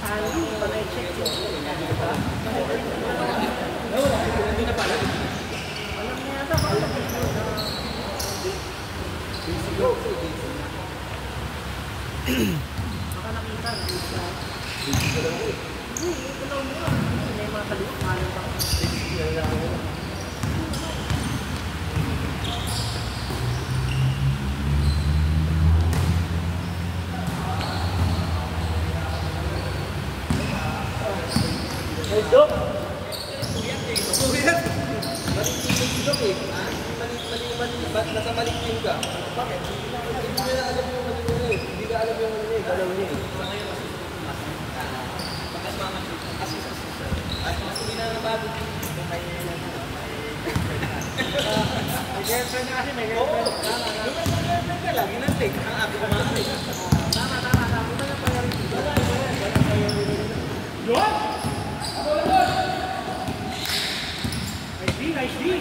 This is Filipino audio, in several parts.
Ali, panay-check yung diba? Hindi na pala. Alam niya yata, baka gusto na... Baka nakita na isa. Hindi, dalaw mo lang. May mga kaliwa, malang pa. Dok! Suyat! Mali-team si Dok eh. Nasa mali-team ka. Bakit? Hindi ka alam yung mali eh. Hindi ka alam yung mali eh. Galaw niya eh. Sa ngayon, assist. Mas hindi na nabago. May girlfriend na kasi, may girlfriend. Girlfriend ka lang, inantik. Ang ako kumakalik. Tama. Una na priority. Yun! Nice D!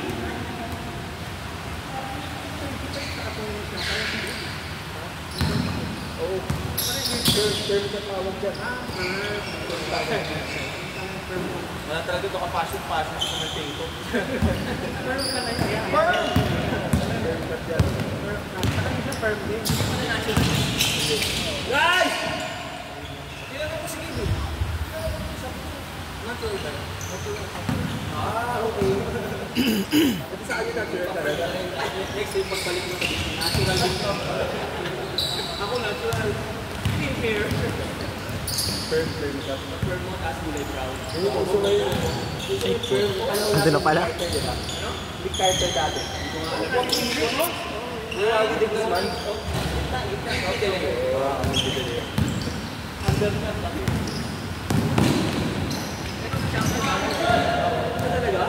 Oo. Firm ka tawag dyan. Wala talaga ito ka-passion sa mga tingko. Firm ka na yan. Firm! Firm ka dyan. Firm din. Guys! Kailan ako si Gibu? Natuloy tayo. Okay. Ito sa akin natural talaga. Next time pagbalik mo sa natural din to. Ako natural. Hindi fair. Firm ka. Firm mo, taas kulay brown. Hindi ko gusto ngayon. Ando na pala. Big Carter dati. Wow, hindi ko man. Under na laki. Talaga?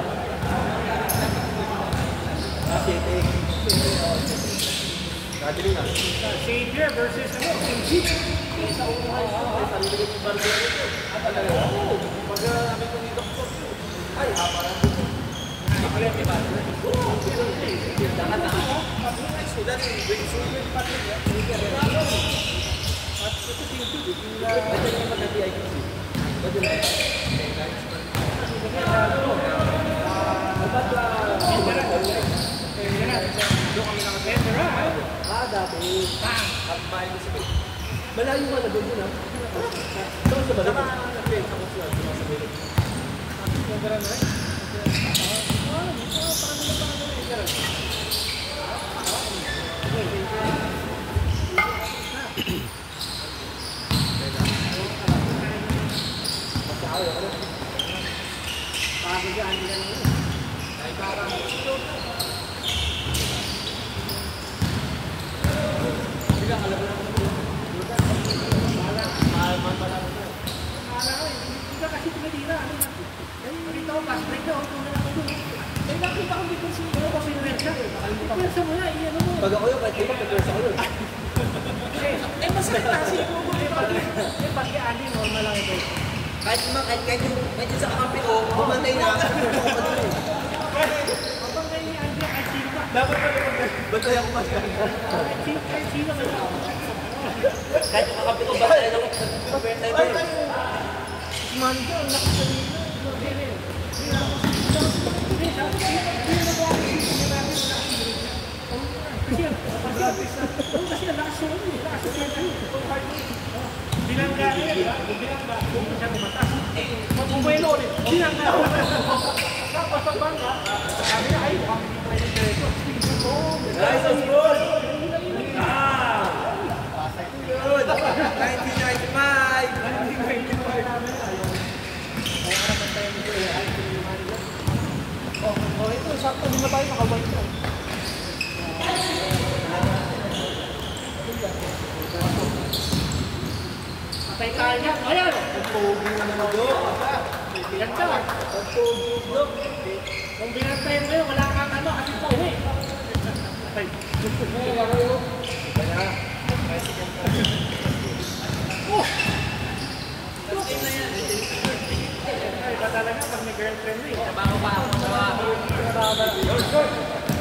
Nakadili na. Xavier versus MG. Sa unahan ito. Sa sarili ko barber ito. Talaga? Oo. Pag kami ko ni Doktor. Ay, parang dito. Nakalit ni barber. Oo. Dapat na. So that's it. So yung partner niya. At ito tingin ko. Ito yung maganda ay kasi. Ito na. Dati. Kampay ko sa malayo man na doon na. Doon sa balik. Sa kusuan. Sa balik. Nagkaroon na rin? Pagod yan nila ngayon. Ay parang bilang alam mo na mahal pala ko. Hindi ka kasi tumatira. Nakita ko fast break na ako na ako doon. Ay nakita ko dito si Pero kasi siya. Pwersa mo na, iyan mo. Pag ako yun, kahit iba, pag-pwersa ko yun. Eh masakit kasi po mo. Eh pag-ani, normal lang ito. Kahit sa kakampi ko, bumantay na. Habang ngayon ni Andy, kahit sino ka. Dapat pala bantay ako mas Kahit sino ka na. kahit sa kakampi ko, bantay na ako. Bantay na yun. Manda, ang lakas na nila. Kasi ang lakas na yun. Lakas na yun. Bilangga niya. Bilangga. Kung siya bumatas. Magbubuelo ulit. Bilangga. Tapos sa bangga. Sabi na, ay, hindi pa yung diretso. Guys, that's good! Ah! Good! 1995! Oh, ito. Sakto din na tayo. Nakabalik na. Patay tayo niya. Ayan! Pogi na naman doon. Bilangga. Pogi doon. Kung binantay mo yun, wala kang ano, kasi pa uwi. Ay. Iba na. Oh! Ay, iba talaga pag may girlfriend na eh. Trabaho pa ako.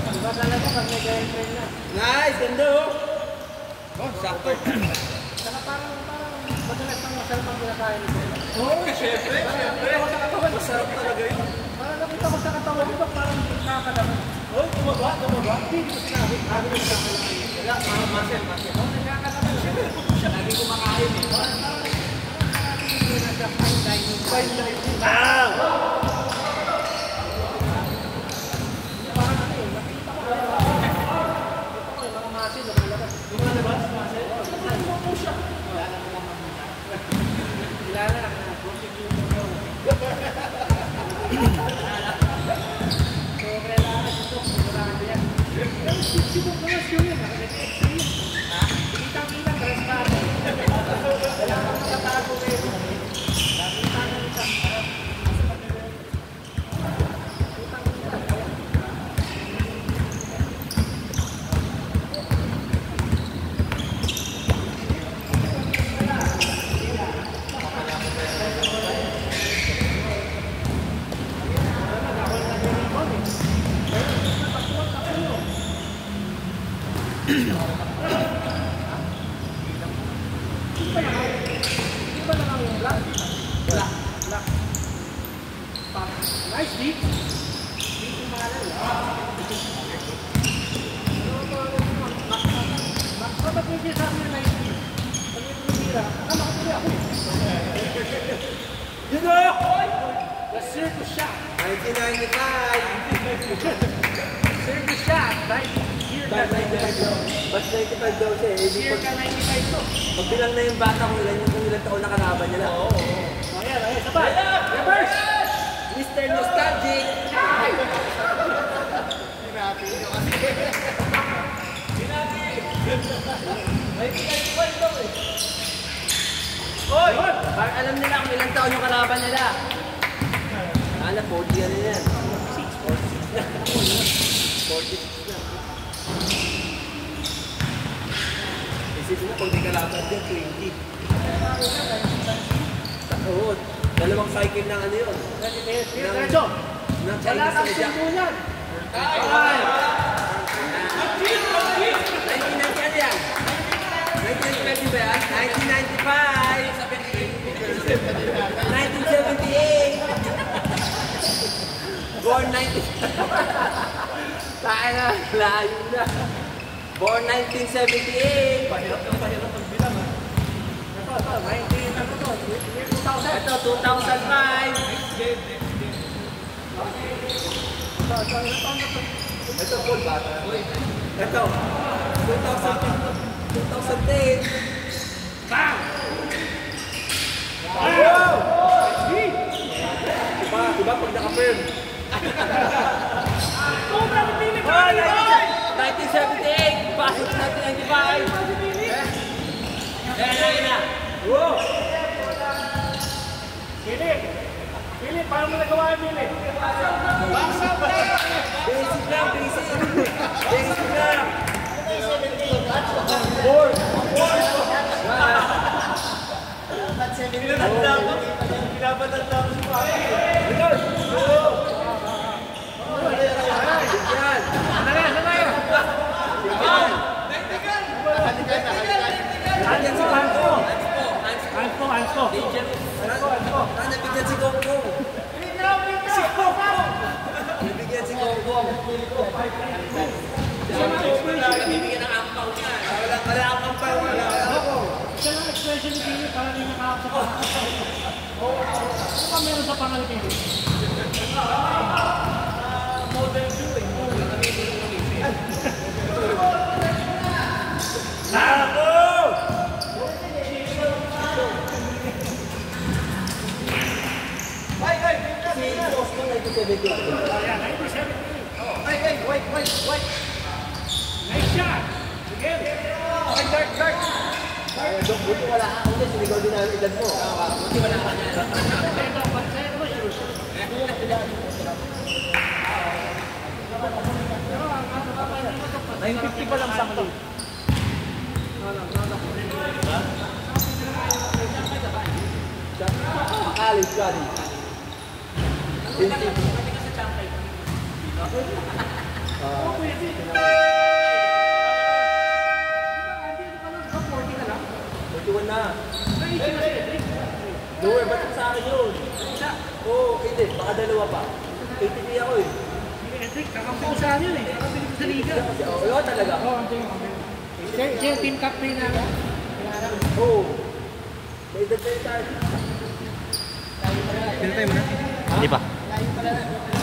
Iba talaga pag may girlfriend na. Nice! Ganda oh! Oh, sakto. Saka parang madalas ang masarap ang kinakain nito. Siyempre. Masarap talaga yun. Parang nakita ko sa katawan ko, parang nakakalaman. Hoy, tumaba. Hindi ko sinabi. Sabi ko sa Wala, muscle. nakakalaman. Siyempre, siya lagi kumakain eh. Parang fine dining. Bang! Parang ano eh, nakita ko. Ito ko yung mga masin, lumalabas. Lumalabas, masin? Ano po siya? Kilala na. So, kailangan ito. Sigurado yan. Pero sibok naman siya yun. Nakaka-x-ray yun. Kitang-kitang, restado. Kailangan makatago kayo. Nice deep. Deep yung pangalan. Kapag may sinasabi na nice deep, pag may tumira, akala ko tuloy ako eh. You know! The circus shot. 1995. Circus shot. Year ka 95. Mas 95 daw siya eh. Year ka 95 to. Pag bilang na yung bata kung ilang taon na kalaban nila. O yan, sabay. Reverse! Mr. Nostalgic! Oy! Parang alam nila kung ilang taon yung kalaban nila. Alam, 40 ano yan. 46 na. 46 na. Isipin mo, pag di kalaban din, 20. Oo, dalawang cycle ng ano yun. Diretso. Ng Wala China sa kang Jack. sundulan. 1990 ano yan? 1920 ba yan? 1995! 1978! Born 90... Tayo na, layo na. Born 1978! Pahirap ang bilang ha. Ito, 19 ano to? Year 2000. Ito, 2005! Ito, full bata. Ito, 2010. Bang! Wow! Diba pag naka-firm? Sobrang piling ka! 1978, pasok 1995. Ayan na. Wow! Pili, paano mo nagawa yung pili? Basic lang, basic. Basic lang. Pinapatanda ko si Papa. Yan. Hands ko. Nabigyan si Gonggong. Nabigyan si Gonggong. Nabigyan ng ampaw niya. Wala ang ampaw. Isa lang expression ni Pili para rin nakakasok. Ano ka meron sa pangal Pili? Model 2 eh. Nako! Si Boss ko 1978. Ayan, 1978. Wait. Nice shot! Sige! Dark! Dok, buti wala ka. Kasi sinigaw din ang edad mo. Buti wala ka niya. Ito, pansaya naman yun. 950 pa lang sakto. Alice Johnny. Lower, ba't sa akin yun? Isa. Oo, hindi. Baka dalawa pa. ATP ako eh. Electric, kakampusan yun eh. Kakabili ko sa liga. Oo, yun talaga. Oo, siya yung team captain namin. Oo. May edad kayo tayo. Hindi pa. Layo pala.